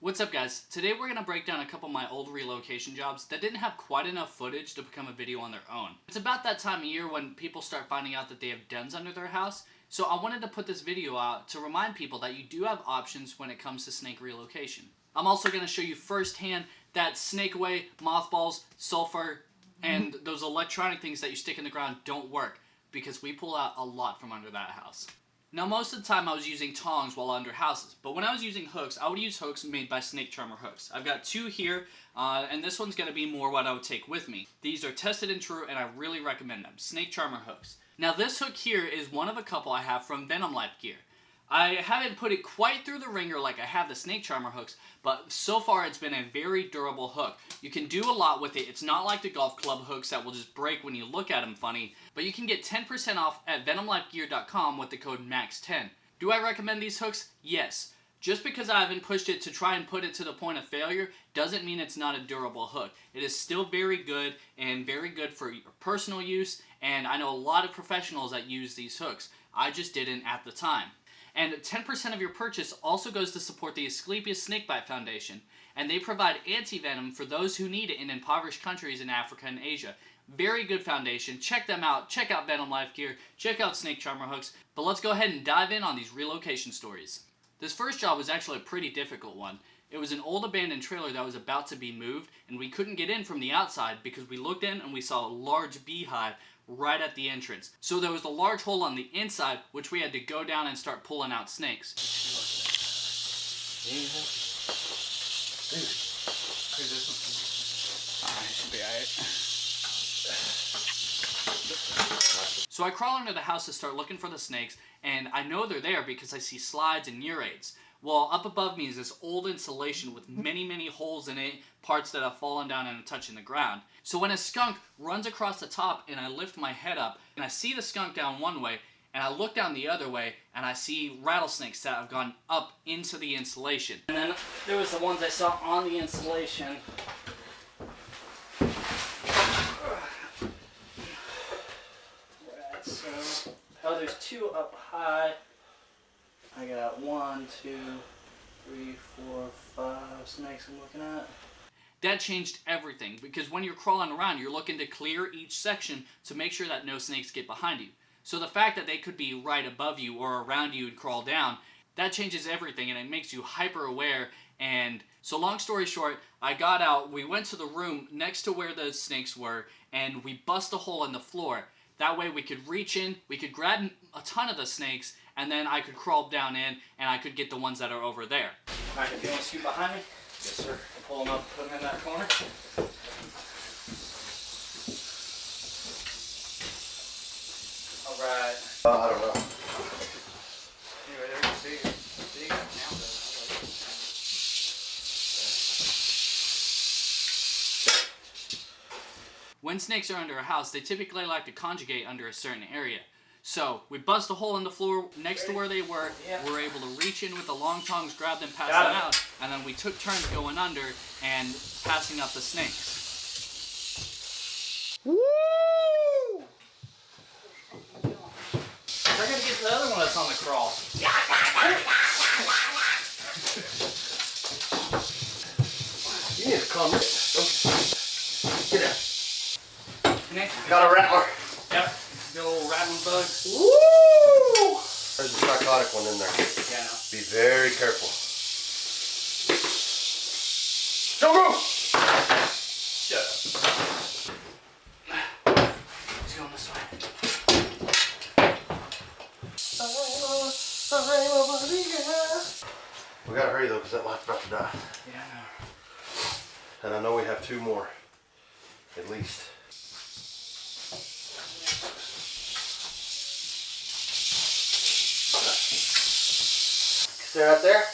What's up guys? Today we're going to break down a couple of my old relocation jobs that didn't have quite enough footage to become a video on their own. It's about that time of year when people start finding out that they have dens under their house, so I wanted to put this video out to remind people that you do have options when it comes to snake relocation. I'm also going to show you firsthand that snake away, mothballs, sulfur, and those electronic things that you stick in the ground don't work, because we pull out a lot from under that house. Now most of the time I was using tongs while under houses, but when I was using hooks, I would use hooks made by snake charmer hooks. I've got two here, and this one's going to be more what I would take with me. These are tested and true, and I really recommend them. Snake charmer hooks. Now this hook here is one of a couple I have from Venom Life Gear. I haven't put it quite through the ringer like I have the snake charmer hooks, but so far it's been a very durable hook. You can do a lot with it. It's not like the golf club hooks that will just break when you look at them funny, but you can get 10% off at venomlifegear.com with the code MAX10. Do I recommend these hooks? Yes. Just because I haven't pushed it to try and put it to the point of failure doesn't mean it's not a durable hook. It is still very good and very good for your personal use, and I know a lot of professionals that use these hooks. I just didn't at the time. And 10% of your purchase also goes to support the Asclepius Snakebite Foundation, and they provide anti-venom for those who need it in impoverished countries in Africa and Asia. Very good foundation. Check them out. Check out Venom Life Gear. Check out Snake Charmer Hooks. But let's go ahead and dive in on these relocation stories. This first job was actually a pretty difficult one. It was an old abandoned trailer that was about to be moved, and we couldn't get in from the outside because we looked in and we saw a large beehive right at the entrance. So there was a large hole on the inside, which we had to go down and start pulling out snakes. So I crawl under the house to start looking for the snakes, and I know they're there because I see slides and murades. Well, up above me is this old insulation with many holes in it, parts that have fallen down and are touching the ground. So when a skunk runs across the top and I lift my head up, and I see the skunk down one way, and I look down the other way, and I see rattlesnakes that have gone up into the insulation. And then there was the ones I saw on the insulation. Right, so, oh, there's two up high. I got 1, 2, 3, 4, 5 snakes I'm looking at. That changed everything, because when you're crawling around, you're looking to clear each section to make sure that no snakes get behind you. So the fact that they could be right above you or around you and crawl down, that changes everything, and it makes you hyper aware. And so long story short, I got out, we went to the room next to where the snakes were, and we bust a hole in the floor. That way we could reach in, we could grab a ton of the snakes, and then I could crawl down in, and I could get the ones that are over there. Alright, if you want to scoot behind me? Yes, sir. I'll pull them up, put them in that corner. Alright. I don't know. Anyway, they're big now, When snakes are under a house, they typically like to conjugate under a certain area. So we bust a hole in the floor next to where they were. Yeah. We were able to reach in with the long tongs, grab them, pass them out, and then we took turns going under and passing up the snakes. Woo! I gotta get to the other one that's on the crawl. You need to calm down. Get out. Got a rattler. Yep. Good old rattling bug. Woo! There's a psychotic one in there. Yeah, I know. Be very careful. Don't go! Shut up. He's going this way. We gotta hurry though, because that life's about to die. Yeah, I know. And I know we have 2 more. At least. Stay right there.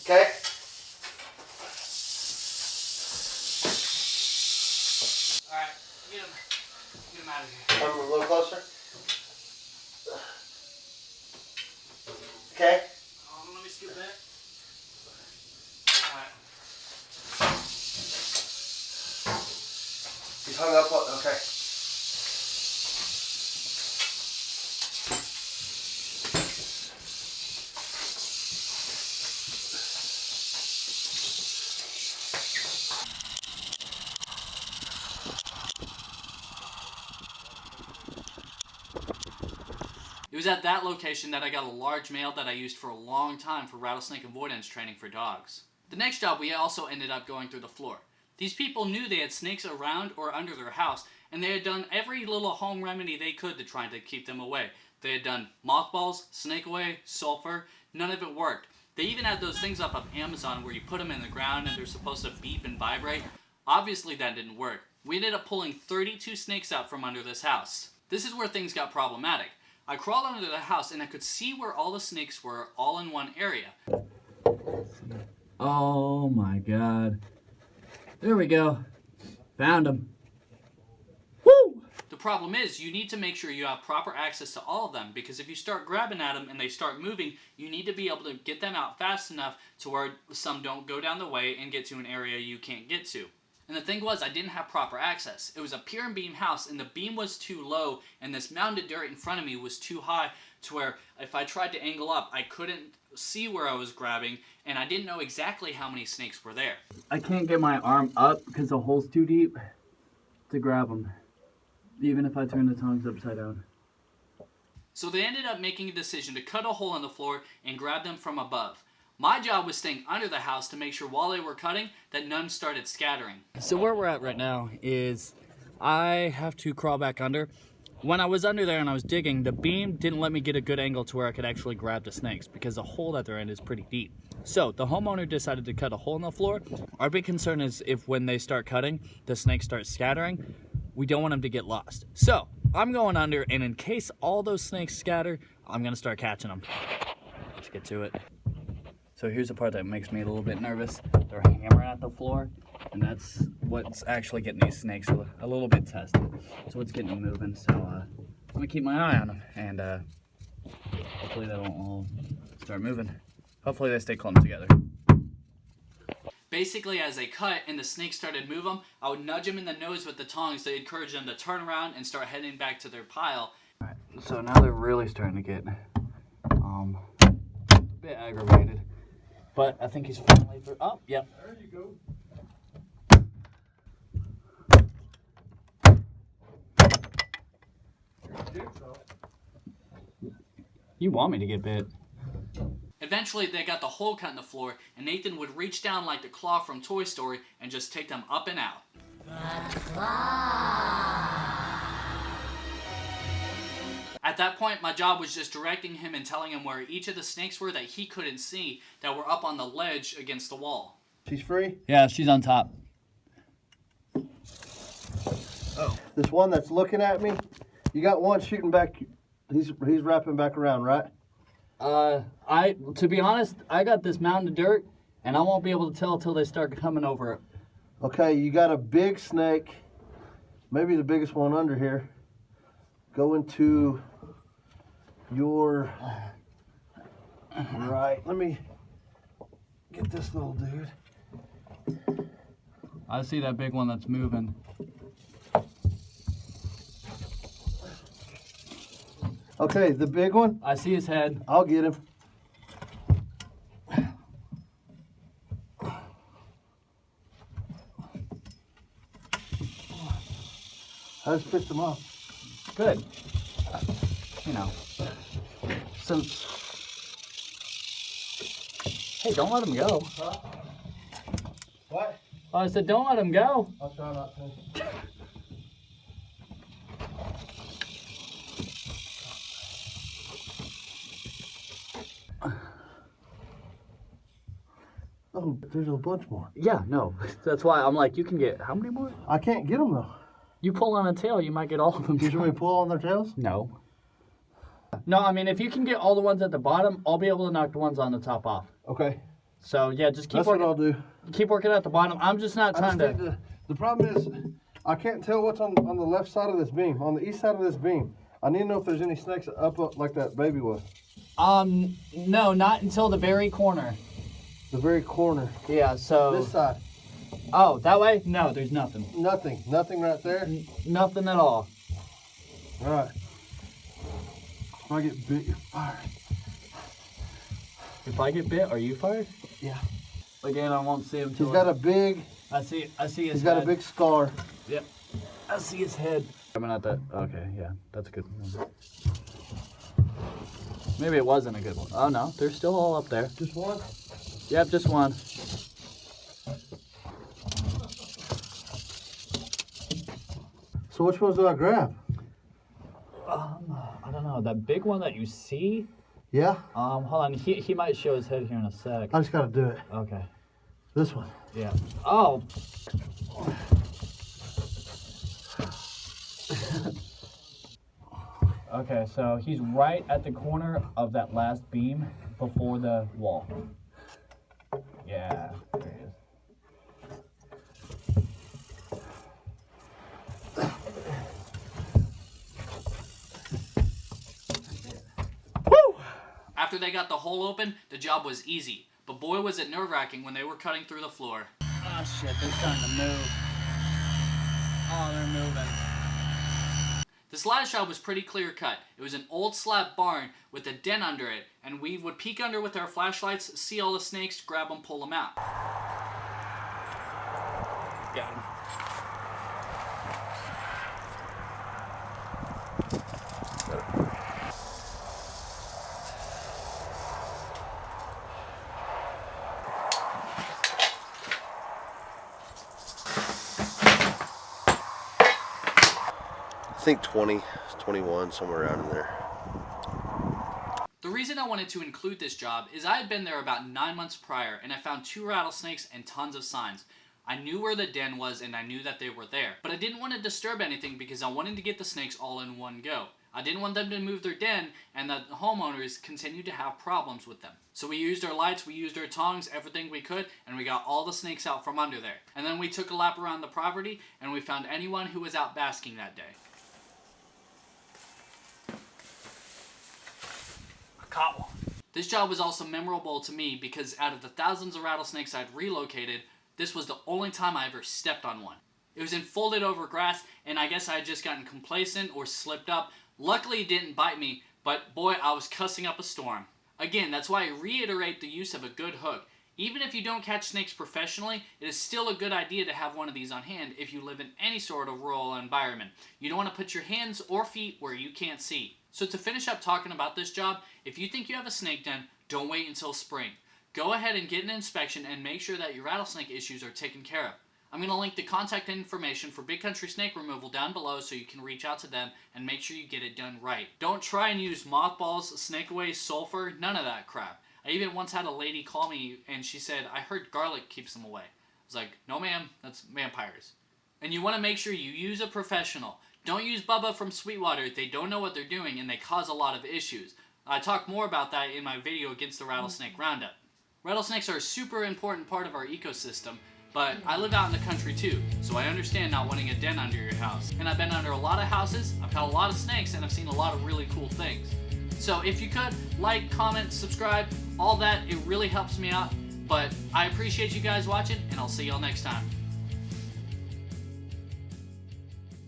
Okay. Alright, get him out of here. Come a little closer. Okay. Let me scoot back. Alright. He's hung up on, okay. It was at that location that I got a large male that I used for a long time for rattlesnake avoidance training for dogs. The next job, we also ended up going through the floor. These people knew they had snakes around or under their house, and they had done every little home remedy they could to try to keep them away. They had done mothballs, snake away, sulfur, none of it worked. They even had those things up on Amazon where you put them in the ground and they're supposed to beep and vibrate. Obviously that didn't work. We ended up pulling 32 snakes out from under this house. This is where things got problematic. I crawled under the house and I could see where all the snakes were, all in one area. Oh my god. There we go. Found him. Woo! The problem is, you need to make sure you have proper access to all of them, because if you start grabbing at them and they start moving, you need to be able to get them out fast enough to where some don't go down the way and get to an area you can't get to. And the thing was, I didn't have proper access. It was a pier and beam house, and the beam was too low, and this mounded dirt in front of me was too high to where if I tried to angle up, I couldn't see where I was grabbing, and I didn't know exactly how many snakes were there. I can't get my arm up because the hole's too deep to grab them, even if I turn the tongs upside down. So they ended up making a decision to cut a hole in the floor and grab them from above. My job was staying under the house to make sure while they were cutting that none started scattering. So where we're at right now is I have to crawl back under. When I was under there and I was digging, the beam didn't let me get a good angle to where I could actually grab the snakes because the hole that they're in is pretty deep. So the homeowner decided to cut a hole in the floor. Our big concern is if when they start cutting, the snakes start scattering, we don't want them to get lost. So I'm going under, and in case all those snakes scatter, I'm gonna start catching them. Let's get to it. So here's the part that makes me a little bit nervous. They're hammering at the floor, and that's what's actually getting these snakes a little bit tested. So it's getting them moving. So I'm gonna keep my eye on them, and hopefully they won't all start moving. Hopefully they stay clumped together. Basically, as they cut and the snakes started to move them, I would nudge them in the nose with the tongs to encourage them to turn around and start heading back to their pile. All right, so now they're really starting to get a bit aggravated. But I think he's finally through. Oh, yep. There you go. You want me to get bit. Eventually, they got the hole cut in the floor, and Nathan would reach down like the claw from Toy Story and just take them up and out. At that point, my job was just directing him and telling him where each of the snakes were that he couldn't see that were up on the ledge against the wall. She's free? Yeah, she's on top. Oh. This one that's looking at me, you got one shooting back, he's wrapping back around, right? To be honest, I got this mound of dirt, and I won't be able to tell until they start coming over it. Okay, you got a big snake, maybe the biggest one under here, going to your right. Let me get this little dude. I see that big one that's moving. Okay, the big one. I see his head. I'll get him. I just picked him up. Good. You know, since... Hey, don't let him go. Huh? What? I said, don't let him go. I'll try not to. Oh, there's a bunch more. Yeah, no. That's why I'm like, you can get, how many more? I can't get them though. You pull on a tail, you might get all of them. Did you want me to pull on their tails? No. No, I mean, if you can get all the ones at the bottom, I'll be able to knock the ones on the top off. Okay. So, yeah, just keep That's working. what I'll do. Keep working at the bottom. I'm just not trying to... The problem is, I can't tell what's on the left side of this beam. On the east side of this beam, I need to know if there's any snakes up like that baby was. No, not until the very corner. The very corner. Yeah, so... This side. Oh, that way? No, there's nothing. Nothing right there? Nothing at all. All right. If I get bit, you're fired. If I get bit, are you fired? Yeah. Again, I won't see him till He's got a big, I see his he's got a big scar. Yep. I see his head. Coming at that. Okay, yeah, that's a good one. Maybe it wasn't a good one. Oh no, they're still all up there. Just one? Yep, just one. So which ones do I grab? I don't know. That big one that you see? Yeah? Hold on. He might show his head here in a sec. I just gotta do it. Okay. This one. Yeah. Oh. Okay, so he's right at the corner of that last beam before the wall. Yeah, there he is. After they got the hole open, the job was easy. But boy was it nerve-wracking when they were cutting through the floor. Oh shit, they're starting to move. Oh, they're moving. This last job was pretty clear-cut. It was an old slab barn with a den under it, and we would peek under with our flashlights, see all the snakes, grab them, pull them out. Got him. I think 20, 21, somewhere around in there. The reason I wanted to include this job is I had been there about 9 months prior, and I found 2 rattlesnakes and tons of signs. I knew where the den was and I knew that they were there, but I didn't want to disturb anything because I wanted to get the snakes all in one go. I didn't want them to move their den and the homeowners continued to have problems with them. So we used our lights, we used our tongs, everything we could, and we got all the snakes out from under there. And then we took a lap around the property and we found anyone who was out basking that day. I caught one. This job was also memorable to me because out of the thousands of rattlesnakes I'd relocated, this was the only time I ever stepped on one. It was in folded over grass, and I guess I had just gotten complacent or slipped up. Luckily it didn't bite me, but boy, I was cussing up a storm. Again, that's why I reiterate the use of a good hook. Even if you don't catch snakes professionally, it is still a good idea to have one of these on hand if you live in any sort of rural environment. You don't want to put your hands or feet where you can't see. So to finish up talking about this job, if you think you have a snake den, don't wait until spring. Go ahead and get an inspection and make sure that your rattlesnake issues are taken care of. I'm going to link the contact information for Big Country Snake Removal down below so you can reach out to them and make sure you get it done right. Don't try and use mothballs, snake away, sulfur, none of that crap. I even once had a lady call me and she said, I heard garlic keeps them away. I was like, no ma'am, that's vampires. And you want to make sure you use a professional. Don't use Bubba from Sweetwater. They don't know what they're doing and they cause a lot of issues. I talk more about that in my video against the rattlesnake roundup. Rattlesnakes are a super important part of our ecosystem, but I live out in the country too, so I understand not wanting a den under your house. And I've been under a lot of houses, I've caught a lot of snakes, and I've seen a lot of really cool things. So if you could, like, comment, subscribe, all that, it really helps me out. But I appreciate you guys watching, and I'll see y'all next time.